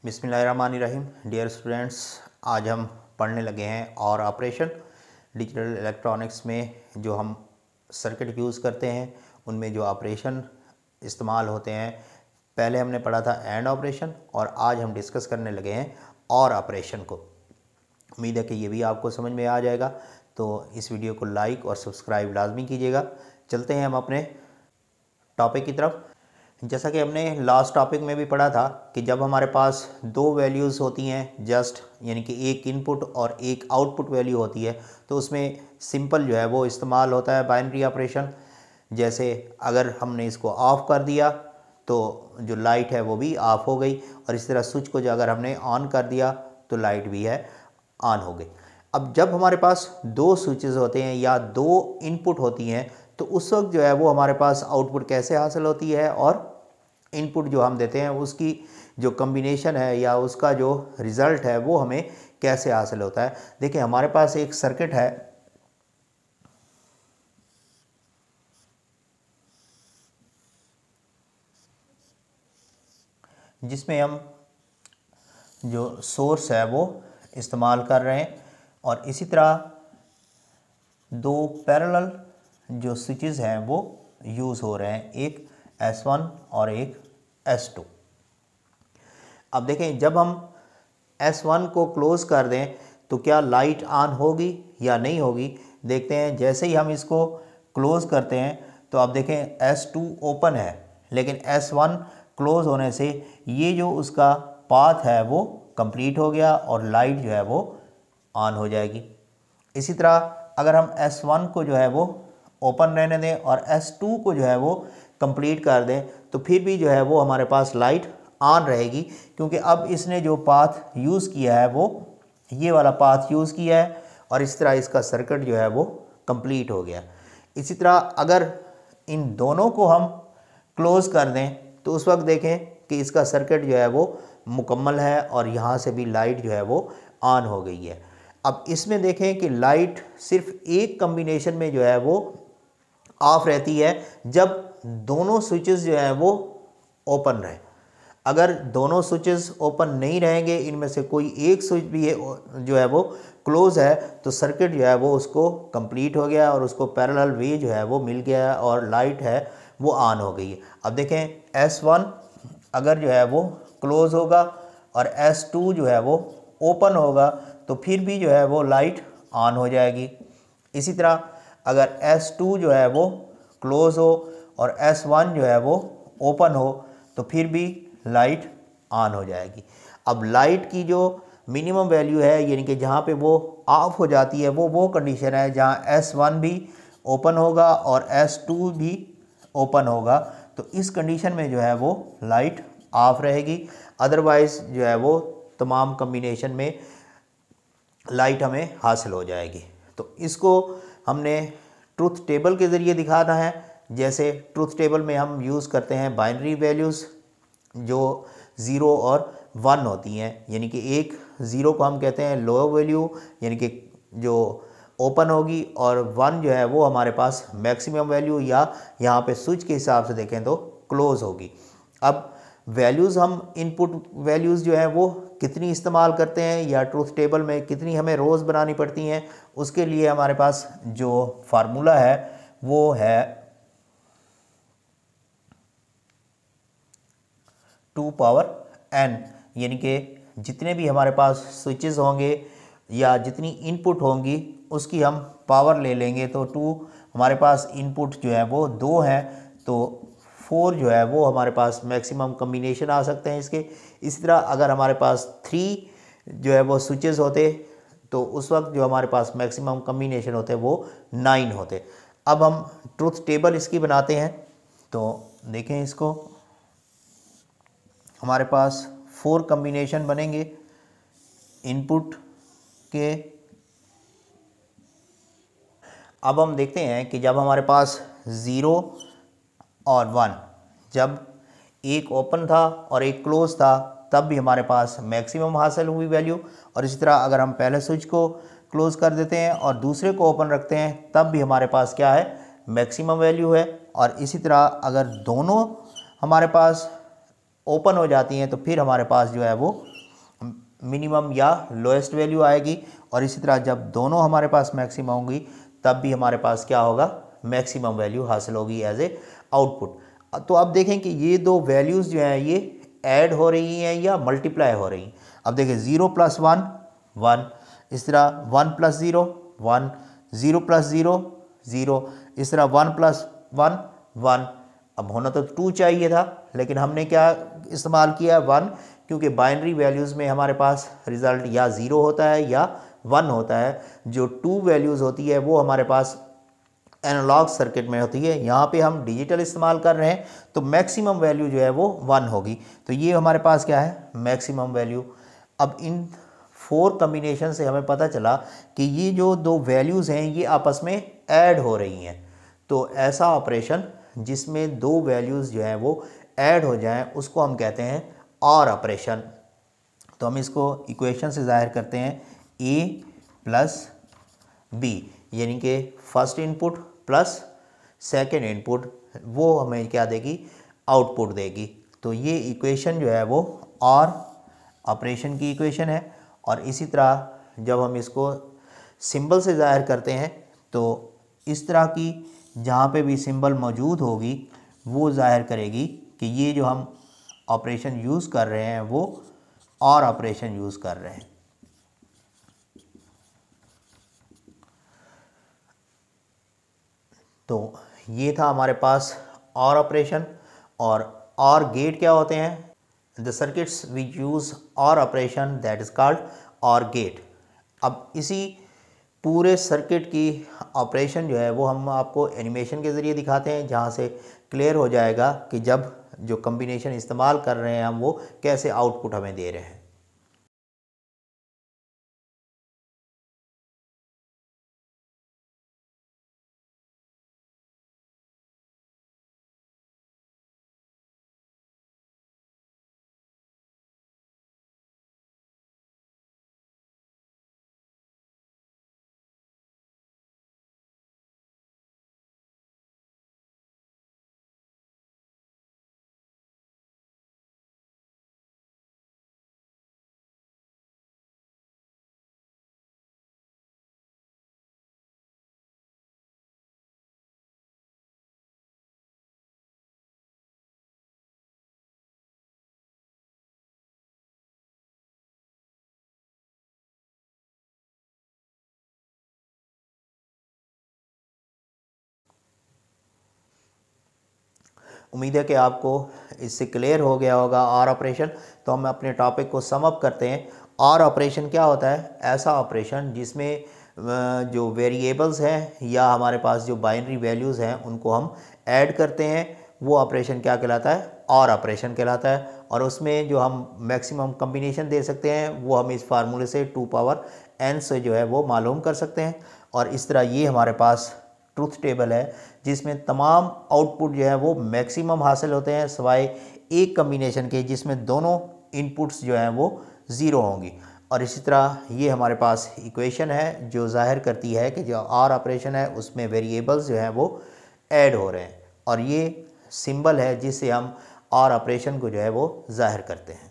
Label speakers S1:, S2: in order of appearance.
S1: बिस्मिल्लाहिर्रहमानिर्रहीम। Dear students, आज हम पढ़ने लगे हैं और ऑपरेशन डिजिटल इलेक्ट्रॉनिक्स में जो हम सर्किट यूज़ करते हैं उनमें जो ऑपरेशन इस्तेमाल होते हैं। पहले हमने पढ़ा था एंड ऑपरेशन और आज हम डिस्कस करने लगे हैं और ऑपरेशन को। उम्मीद है कि ये भी आपको समझ में आ जाएगा, तो इस वीडियो को लाइक और सब्सक्राइब लाजमी कीजिएगा। चलते हैं हम अपने टॉपिक की तरफ। जैसा कि हमने लास्ट टॉपिक में भी पढ़ा था कि जब हमारे पास दो वैल्यूज़ होती हैं जस्ट, यानी कि एक इनपुट और एक आउटपुट वैल्यू होती है, तो उसमें सिंपल जो है वो इस्तेमाल होता है बाइनरी ऑपरेशन। जैसे अगर हमने इसको ऑफ़ कर दिया तो जो लाइट है वो भी ऑफ़ हो गई, और इस तरह स्विच को जो अगर हमने ऑन कर दिया तो लाइट भी है ऑन हो गई। अब जब हमारे पास दो स्विचेस होते हैं या दो इनपुट होती हैं तो उस वक्त जो है वो हमारे पास आउटपुट कैसे हासिल होती है और इनपुट जो हम देते हैं उसकी जो कम्बिनेशन है या उसका जो रिज़ल्ट है वो हमें कैसे हासिल होता है। देखिए, हमारे पास एक सर्किट है जिसमें हम जो सोर्स है वो इस्तेमाल कर रहे हैं, और इसी तरह दो पैरेलल जो स्विचेस हैं वो यूज़ हो रहे हैं, एक S1 और एक S2। अब देखें, जब हम S1 को क्लोज़ कर दें तो क्या लाइट ऑन होगी या नहीं होगी। देखते हैं, जैसे ही हम इसको क्लोज़ करते हैं तो आप देखें S2 ओपन है, लेकिन S1 क्लोज़ होने से ये जो उसका पाथ है वो कंप्लीट हो गया और लाइट जो है वो ऑन हो जाएगी। इसी तरह अगर हम S1 को जो है वो ओपन रहने दें और S2 को जो है वो कंप्लीट कर दें तो फिर भी जो है वो हमारे पास लाइट ऑन रहेगी, क्योंकि अब इसने जो पाथ यूज़ किया है वो ये वाला पाथ यूज़ किया है, और इस तरह इसका सर्किट जो है वो कंप्लीट हो गया। इसी तरह अगर इन दोनों को हम क्लोज़ कर दें तो उस वक्त देखें कि इसका सर्किट जो है वो मुकम्मल है और यहाँ से भी लाइट जो है वो ऑन हो गई है। अब इसमें देखें कि लाइट सिर्फ एक कम्बिनेशन में जो है वो ऑफ रहती है जब दोनों स्विचेस जो है वो ओपन रहे। अगर दोनों स्विचेस ओपन नहीं रहेंगे, इनमें से कोई एक स्विच भी है जो है वो क्लोज़ है, तो सर्किट जो है वो उसको कंप्लीट हो गया और उसको पैरेलल वे जो है वो मिल गया और लाइट है वो ऑन हो गई है। अब देखें, S1 अगर जो है वो क्लोज़ होगा और S2 जो है वो ओपन होगा तो फिर भी जो है वो लाइट ऑन हो जाएगी। इसी तरह अगर S2 जो है वो क्लोज़ हो और S1 जो है वो ओपन हो तो फिर भी लाइट ऑन हो जाएगी। अब लाइट की जो मिनिमम वैल्यू है, यानी कि जहाँ पे वो ऑफ हो जाती है, वो कंडीशन है जहाँ S1 भी ओपन होगा और S2 भी ओपन होगा, तो इस कंडीशन में जो है वो लाइट ऑफ रहेगी। अदरवाइज़ जो है वो तमाम कम्बिनेशन में लाइट हमें हासिल हो जाएगी। तो इसको हमने ट्रुथ टेबल के ज़रिए दिखाना है। जैसे ट्रुथ टेबल में हम यूज़ करते हैं बाइनरी वैल्यूज़ जो 0 और 1 होती हैं, यानी कि एक 0 को हम कहते हैं लो वैल्यू, यानी कि जो ओपन होगी, और 1 जो है वो हमारे पास मैक्सिमम वैल्यू या यहाँ पे स्विच के हिसाब से देखें तो क्लोज़ होगी। अब वैल्यूज़ हम इनपुट वैल्यूज़ जो हैं वो कितनी इस्तेमाल करते हैं या ट्रुथ टेबल में कितनी हमें रोज़ बनानी पड़ती हैं, उसके लिए हमारे पास जो फार्मूला है वो है 2 पावर n, यानी कि जितने भी हमारे पास स्विचेस होंगे या जितनी इनपुट होंगी उसकी हम पावर ले लेंगे। तो 2 हमारे पास इनपुट जो है वो 2 हैं, तो 4 जो है वो हमारे पास मैक्सिमम कम्बिनेशन आ सकते हैं इसके। इसी तरह अगर हमारे पास 3 जो है वो स्विचेस होते तो उस वक्त जो हमारे पास मैक्सिमम कम्बिनेशन होते वो 9 होते। अब हम ट्रुथ टेबल इसकी बनाते हैं, तो देखें इसको, हमारे पास 4 कम्बिनेशन बनेंगे इनपुट के। अब हम देखते हैं कि जब हमारे पास 0 और 1, जब एक ओपन था और एक क्लोज था, तब भी हमारे पास मैक्सिमम हासिल हुई वैल्यू, और इसी तरह अगर हम पहले स्विच को क्लोज़ कर देते हैं और दूसरे को ओपन रखते हैं तब भी हमारे पास क्या है, मैक्सिमम वैल्यू है। और इसी तरह अगर दोनों हमारे पास ओपन हो जाती हैं तो फिर हमारे पास जो है वो मिनिमम या लोएस्ट वैल्यू आएगी, और इसी तरह जब दोनों हमारे पास मैक्सिमम होंगी तब भी हमारे पास क्या होगा, मैक्सिमम वैल्यू हासिल होगी एज ए आउटपुट। तो अब देखें कि ये दो वैल्यूज़ जो हैं ये ऐड हो रही हैं या मल्टीप्लाई हो रही हैं। अब देखें 0 + 1 1, इस तरह 1 + 0 1, 0 + 0 0, इस तरह 1 + 1 1। अब होना तो 2 चाहिए था, लेकिन हमने क्या इस्तेमाल किया 1, क्योंकि बाइनरी वैल्यूज़ में हमारे पास रिज़ल्ट या 0 होता है या 1 होता है। जो 2 वैल्यूज़ होती है वो हमारे पास एनालॉग सर्किट में होती है, यहाँ पे हम डिजिटल इस्तेमाल कर रहे हैं, तो मैक्सिमम वैल्यू जो है वो 1 होगी। तो ये हमारे पास क्या है, मैक्सिमम वैल्यू। अब इन 4 कम्बिनेशन से हमें पता चला कि ये जो दो वैल्यूज़ हैं ये आपस में ऐड हो रही हैं। तो ऐसा ऑपरेशन जिसमें दो वैल्यूज़ जो हैं वो ऐड हो जाएं उसको हम कहते हैं ऑर ऑपरेशन। तो हम इसको इक्वेशन से ज़ाहिर करते हैं, a + b, यानी कि first input plus second input, वो हमें क्या देगी, आउटपुट देगी। तो ये इक्वेशन जो है वो और ऑपरेशन की इक्वेशन है। और इसी तरह जब हम इसको सिंबल से ज़ाहिर करते हैं तो इस तरह की जहाँ पे भी सिंबल मौजूद होगी वो ज़ाहिर करेगी कि ये जो हम ऑपरेशन यूज़ कर रहे हैं वो और ऑपरेशन यूज़ कर रहे हैं। तो ये था हमारे पास और ऑपरेशन। और गेट क्या होते हैं, द सर्किट्स वी यूज़ और ऑपरेशन दैट इज़ कॉल्ड और गेट। अब इसी पूरे सर्किट की ऑपरेशन जो है वो हम आपको एनिमेशन के ज़रिए दिखाते हैं, जहाँ से क्लियर हो जाएगा कि जब जो कम्बिनेशन इस्तेमाल कर रहे हैं हम वो कैसे आउटपुट हमें दे रहे हैं। उम्मीद है कि आपको इससे क्लियर हो गया होगा और ऑपरेशन। तो हम अपने टॉपिक को सम अप करते हैं। और ऑपरेशन क्या होता है, ऐसा ऑपरेशन जिसमें जो वेरिएबल्स हैं या हमारे पास जो बाइनरी वैल्यूज़ हैं उनको हम ऐड करते हैं, वो ऑपरेशन क्या कहलाता है, और ऑपरेशन कहलाता है। और उसमें जो हम मैक्सिमम कम्बिनेशन दे सकते हैं वो हम इस फार्मूले से 2n से जो है वो मालूम कर सकते हैं। और इस तरह ये हमारे पास ट्रूथ टेबल है जिसमें तमाम आउटपुट जो है वो मैक्सिमम हासिल होते हैं, सिवाय एक कम्बिनेशन के जिसमें दोनों इनपुट्स जो हैं वो ज़ीरो होंगी। और इसी तरह ये हमारे पास इक्वेशन है जो ज़ाहिर करती है कि जो और ऑपरेशन है उसमें वेरिएबल्स जो हैं वो ऐड हो रहे हैं। और ये सिंबल है जिससे हम और ऑपरेशन को जो है वो ज़ाहिर करते हैं।